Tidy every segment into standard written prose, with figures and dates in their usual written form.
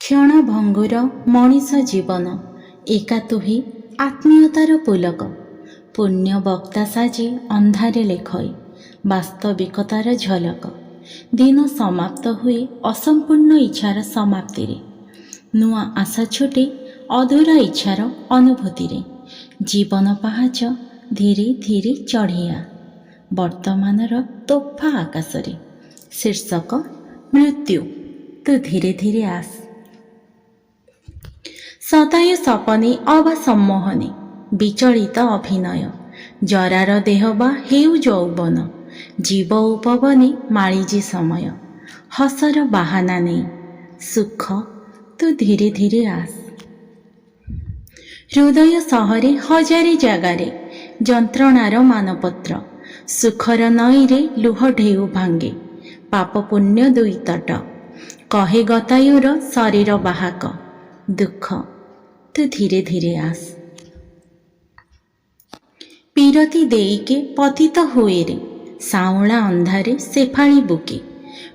क्षणभंगुर मनीष जीवन एका तुही आत्मीयतार पुलक पुण्य वक्ता साजी अंधारे लेखई वास्तविकतार झलक दिन समाप्त हुए असंपूर्ण इच्छार समाप्ति रे नुआ आशा छुटे अधूरा इच्छार अनुभूति रे जीवन पहाच धीरे धीरे चढ़िया वर्तमानर तोफा आकाश रे शीर्षक मृत्यु तू धीरे धीरे आस सदाय सपने अवा सम्मोहने विचलित अभिनय जरार देह बा हेउ यौवन जीव उपवने माळिजी समय हसर बाहाना नहीं सुख तू धीरे धीरे आस हृदय सहरे हजारे जगारे जंत्रणार मानपत्र सुखर नईरे लुह ढेउ भांगे पाप पुण्य दुई तट कहे गतायुर शरीर बाहक दुख तू धीरे धीरे आस पीरती देईके पतित हुए रे साउला अंधारे सेफाड़ी बुके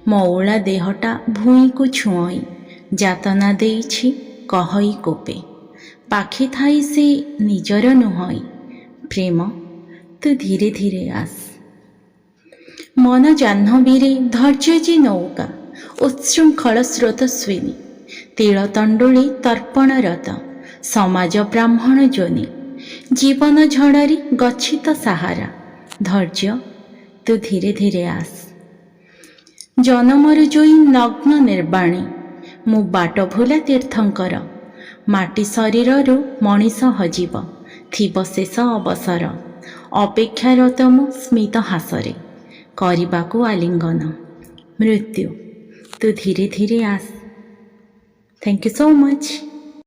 मौला देहटा भूई को छुई जातना देइछि कहई कोपे पाखे थाई से निजर नुहई प्रेम तू धीरे धीरे आस मन जाह्नवीरे धैर्य जी नौका उच्छृंखल स्रोत स्विनी तिलतंडुली तर्पणरत समाज ब्राह्मण जोनि जीवन झड़ारी गच्छित सहारा धैर्य तू धीरे धीरे आस जनमर जोई नग्न निर्वाणी मु बाट भूला तीर्थंकर माटी शरीररु मनीष हजिब थिब शेष अवसर अपेक्षारत मु स्मित हासरे करिबाकु आलिंगन मृत्यु तू धीरे धीरे आस। Thank you so much.